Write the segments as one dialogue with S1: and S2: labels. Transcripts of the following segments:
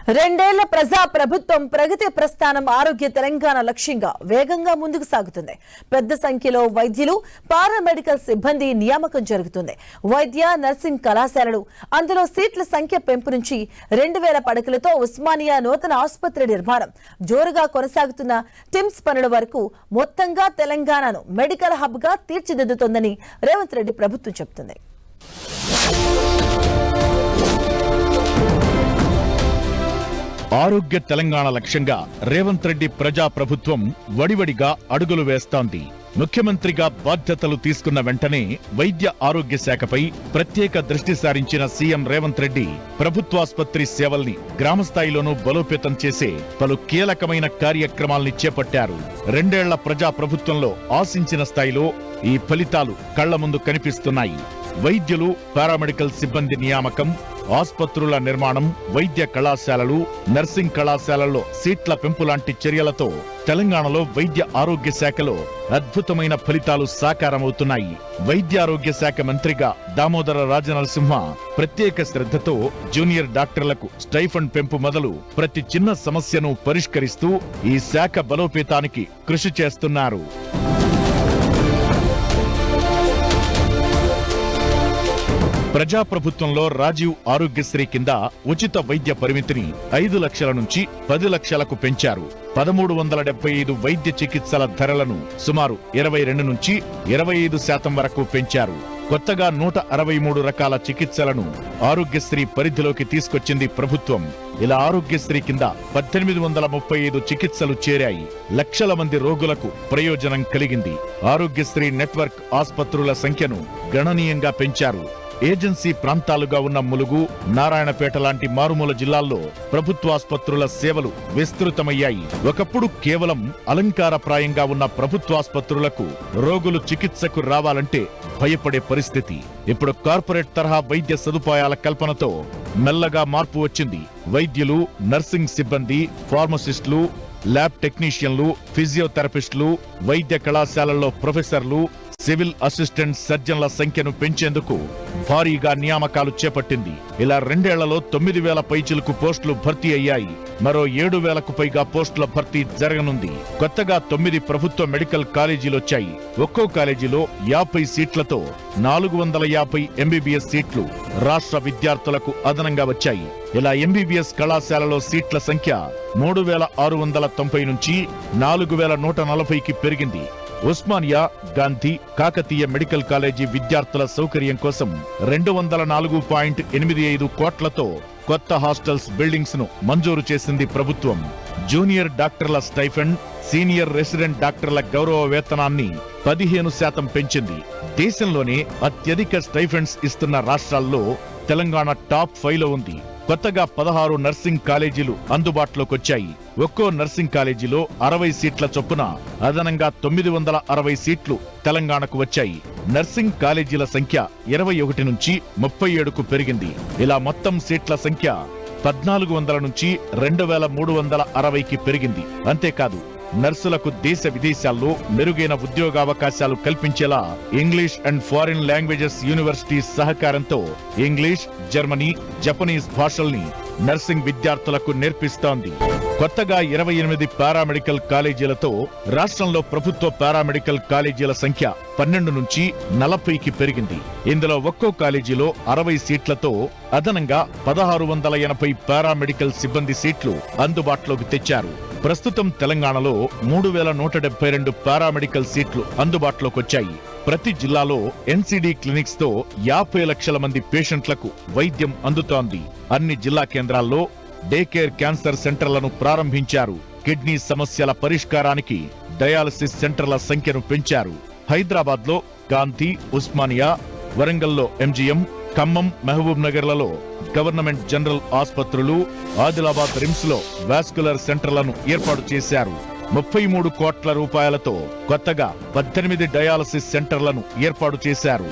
S1: రెండేళ్ల ప్రజా ప్రభుత్వం ప్రగతి ప్రస్థానం ఆరోగ్య తెలంగాణ లక్ష్యంగా వేగంగా ముందుకు సాగుతుంది. పెద్ద సంఖ్యలో వైద్యులు, పారామెడికల్ సిబ్బంది నియామకం జరుగుతుంది. వైద్య, నర్సింగ్ కళాశాలలు, అందులో సీట్ల సంఖ్య పెంపు నుంచి 2000 పడకలతో ఉస్మానియా నూతన ఆసుపత్రి నిర్మాణం, జోరుగా కొనసాగుతున్న టిమ్స్ పనుల వరకు మొత్తంగా తెలంగాణను మెడికల్ హబ్ గా తీర్చిదిద్దుతోందని రేవంత్ రెడ్డి ప్రభుత్వం చెబుతుంది.
S2: ఆరోగ్య తెలంగాణ లక్ష్యంగా రేవంత్ రెడ్డి ప్రజా ప్రభుత్వం వడివడిగా అడుగులు వేస్తోంది. ముఖ్యమంత్రిగా బాధ్యతలు తీసుకున్న వెంటనే వైద్య ఆరోగ్య శాఖపై ప్రత్యేక దృష్టి సారించిన సీఎం రేవంత్ రెడ్డి ప్రభుత్వాసుపత్రి సేవల్ని గ్రామస్థాయిలోనూ బలోపేతం చేసే పలు కీలకమైన కార్యక్రమాల్ని చేపట్టారు. రెండేళ్ల ప్రజా ప్రభుత్వంలో ఆశించిన స్థాయిలో ఈ ఫలితాలు కళ్ల ముందు కనిపిస్తున్నాయి. వైద్యులు, పారామెడికల్ సిబ్బంది నియామకం, ఆసుపత్రుల నిర్మాణం, వైద్య కళాశాలలు, నర్సింగ్ కళాశాలల్లో సీట్ల పెంపు లాంటి చర్యలతో తెలంగాణలో వైద్య ఆరోగ్య శాఖలో అద్భుతమైన ఫలితాలు సాకారమవుతున్నాయి. వైద్య ఆరోగ్య శాఖ మంత్రిగా దామోదర రాజనరసింహ ప్రత్యేక శ్రద్ధతో జూనియర్ డాక్టర్లకు స్టైఫండ్ పెంపు మొదలు ప్రతి చిన్న సమస్యను పరిష్కరిస్తూ ఈ శాఖ బలోపేతానికి కృషి చేస్తున్నారు. ప్రజాప్రభుత్వంలో రాజీవ్ ఆరోగ్యశ్రీ కింద ఉచిత వైద్య పరిమితిని 5 లక్షల నుంచి 10 లక్షలకు పెంచారు. 1375 వైద్య చికిత్సల ధరలను సుమారు 22 నుంచి 25% వరకు పెంచారు. కొత్తగా 163 రకాల చికిత్సలను ఆరోగ్యశ్రీ పరిధిలోకి తీసుకొచ్చింది ప్రభుత్వం. ఇలా ఆరోగ్యశ్రీ కింద 1835 చికిత్సలు చేరాయి. లక్షల మంది రోగులకు ప్రయోజనం కలిగింది. ఆరోగ్యశ్రీ నెట్వర్క్ ఆసుపత్రుల సంఖ్యను గణనీయంగా పెంచారు. ఏజెన్సీ ప్రాంతాలుగా ఉన్న ములుగు, నారాయణపేట లాంటి మారుమూల జిల్లాల్లో ప్రభుత్వాసుపత్రుల సేవలు విస్తృతమయ్యాయి. ఒకప్పుడు కేవలం అలంకారప్రాయంగా ఉన్న ప్రభుత్వాసుపత్రులకు రోగులు చికిత్సకు రావాలంటే భయపడే పరిస్థితి. ఇప్పుడు కార్పొరేట్ తరహా వైద్య సదుపాయాల కల్పనతో మెల్లగా మార్పు వచ్చింది. వైద్యులు, నర్సింగ్ సిబ్బంది, ఫార్మసిస్టులు, ల్యాబ్ టెక్నీషియన్లు, ఫిజియోథెరపిస్టులు, వైద్య కళాశాలల్లో ప్రొఫెసర్లు, సివిల్ అసిస్టెంట్ సర్జన్ల సంఖ్యను పెంచేందుకు భారీగా నియామకాలు చేపట్టింది. ఇలా రెండేళ్లలో 9000 పైచిలుకు పోస్టులు భర్తీ అయ్యాయి. మరో 7000కు పైగా పోస్టుల భర్తీ జరగనుంది. కొత్తగా 9 ప్రభుత్వ మెడికల్ కాలేజీలొచ్చాయి. ఒక్కో కాలేజీలో 50 సీట్లతో 450 ఎంబీబీఎస్ సీట్లు రాష్ట్ర విద్యార్థులకు అదనంగా వచ్చాయి. ఇలా ఎంబీబీఎస్ కళాశాలలో సీట్ల సంఖ్య 3690 నుంచి 4140కి పెరిగింది. ఉస్మానియా, గాంధీ, కాకతీయ మెడికల్ కాలేజీ విద్యార్థుల సౌకర్యం కోసం 204.85 కోట్లతో కొత్త హాస్టల్స్, బిల్డింగ్స్ ను మంజూరు చేసింది ప్రభుత్వం. జూనియర్ డాక్టర్ల స్టైఫండ్, సీనియర్ రెసిడెంట్ డాక్టర్ల గౌరవ వేతనాన్ని 15% పెంచింది. దేశంలోనే అత్యధిక స్టైఫండ్స్ ఇస్తున్న రాష్ట్రాల్లో తెలంగాణ టాప్ 5లో ఉంది. కొత్తగా 16 నర్సింగ్ కాలేజీలు అందుబాటులోకొచ్చాయి. ఒక్కో నర్సింగ్ కాలేజీలో 60 సీట్ల చొప్పున అదనంగా 960 సీట్లు తెలంగాణకు వచ్చాయి. నర్సింగ్ కాలేజీల సంఖ్య 21 నుంచి 37కు పెరిగింది. ఇలా మొత్తం సీట్ల సంఖ్య 1400 నుంచి 2360కి పెరిగింది. అంతేకాదు, నర్సులకు దేశ విదేశాల్లో మెరుగైన ఉద్యోగావకాశాలు కల్పించేలా English and foreign languages university సహకారంతో ఇంగ్లీష్, జర్మనీ, జపనీస్ భాషల్ని నర్సింగ్ విద్యార్థులకు నేర్పిస్తోంది. కొత్తగా 28 పారామెడికల్ కాలేజీలతో రాష్ట్రంలో ప్రభుత్వ పారామెడికల్ కాలేజీల సంఖ్య 12 నుంచి 40కి పెరిగింది. ఇందులో ఒక్కో కాలేజీలో 60 సీట్లతో అదనంగా 1680 పారామెడికల్ సిబ్బంది సీట్లు అందుబాటులోకి తెచ్చారు. ప్రస్తుతం తెలంగాణలో 3172 పారామెడికల్ సీట్లు అందుబాటులోకొచ్చాయి. ప్రతి జిల్లాలో ఎన్సీడీ క్లినిక్స్ తో 50 లక్షల మంది పేషెంట్లకు వైద్యం అందుతోంది. అన్ని జిల్లా కేంద్రాల్లో డే కేర్ క్యాన్సర్ సెంటర్లను ప్రారంభించారు. కిడ్నీ సమస్యల పరిష్కారానికి డయాలసిస్ సెంటర్ల సంఖ్యను పెంచారు. హైదరాబాద్ లో గాంధీ, ఉస్మానియా, వరంగల్లో ఎంజీఎం, ఖమ్మం, మహబూబ్ నగర్లలో గవర్నమెంట్ జనరల్ ఆసుపత్రులు, ఆదిలాబాద్ రిమ్స్ లో వాస్కులర్ సెంటర్లను ఏర్పాటు చేశారు. 33 కోట్ల రూపాయలతో కొత్తగా 18 డయాలసిస్ సెంటర్లను ఏర్పాటు చేశారు.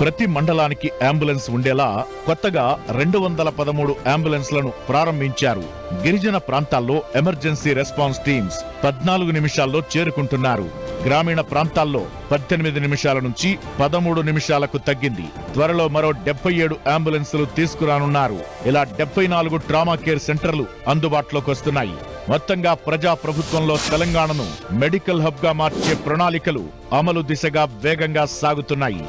S2: ప్రతి మండలానికి అంబులెన్స్ ఉండేలా కొత్తగా 213 అంబులెన్స్లను ప్రారంభించారు. గిరిజన ప్రాంతాల్లో ఎమర్జెన్సీ రెస్పాన్స్ టీమ్స్ 14 నిమిషాల్లో చేరుకుంటున్నారు. గ్రామీణ ప్రాంతాల్లో 18 నిమిషాల నుంచి 13 నిమిషాలకు తగ్గింది. త్వరలో మరో 77 అంబులెన్సులు తీసుకురానున్నారు. ఇలా 74 ట్రామా కేర్ సెంటర్లు అందుబాటులోకి వస్తున్నాయి. మొత్తంగా ప్రజా ప్రభుత్వంలో తెలంగాణను మెడికల్ హబ్ గా మార్చే ప్రణాళికలు అమలు దిశగా వేగంగా సాగుతున్నాయి.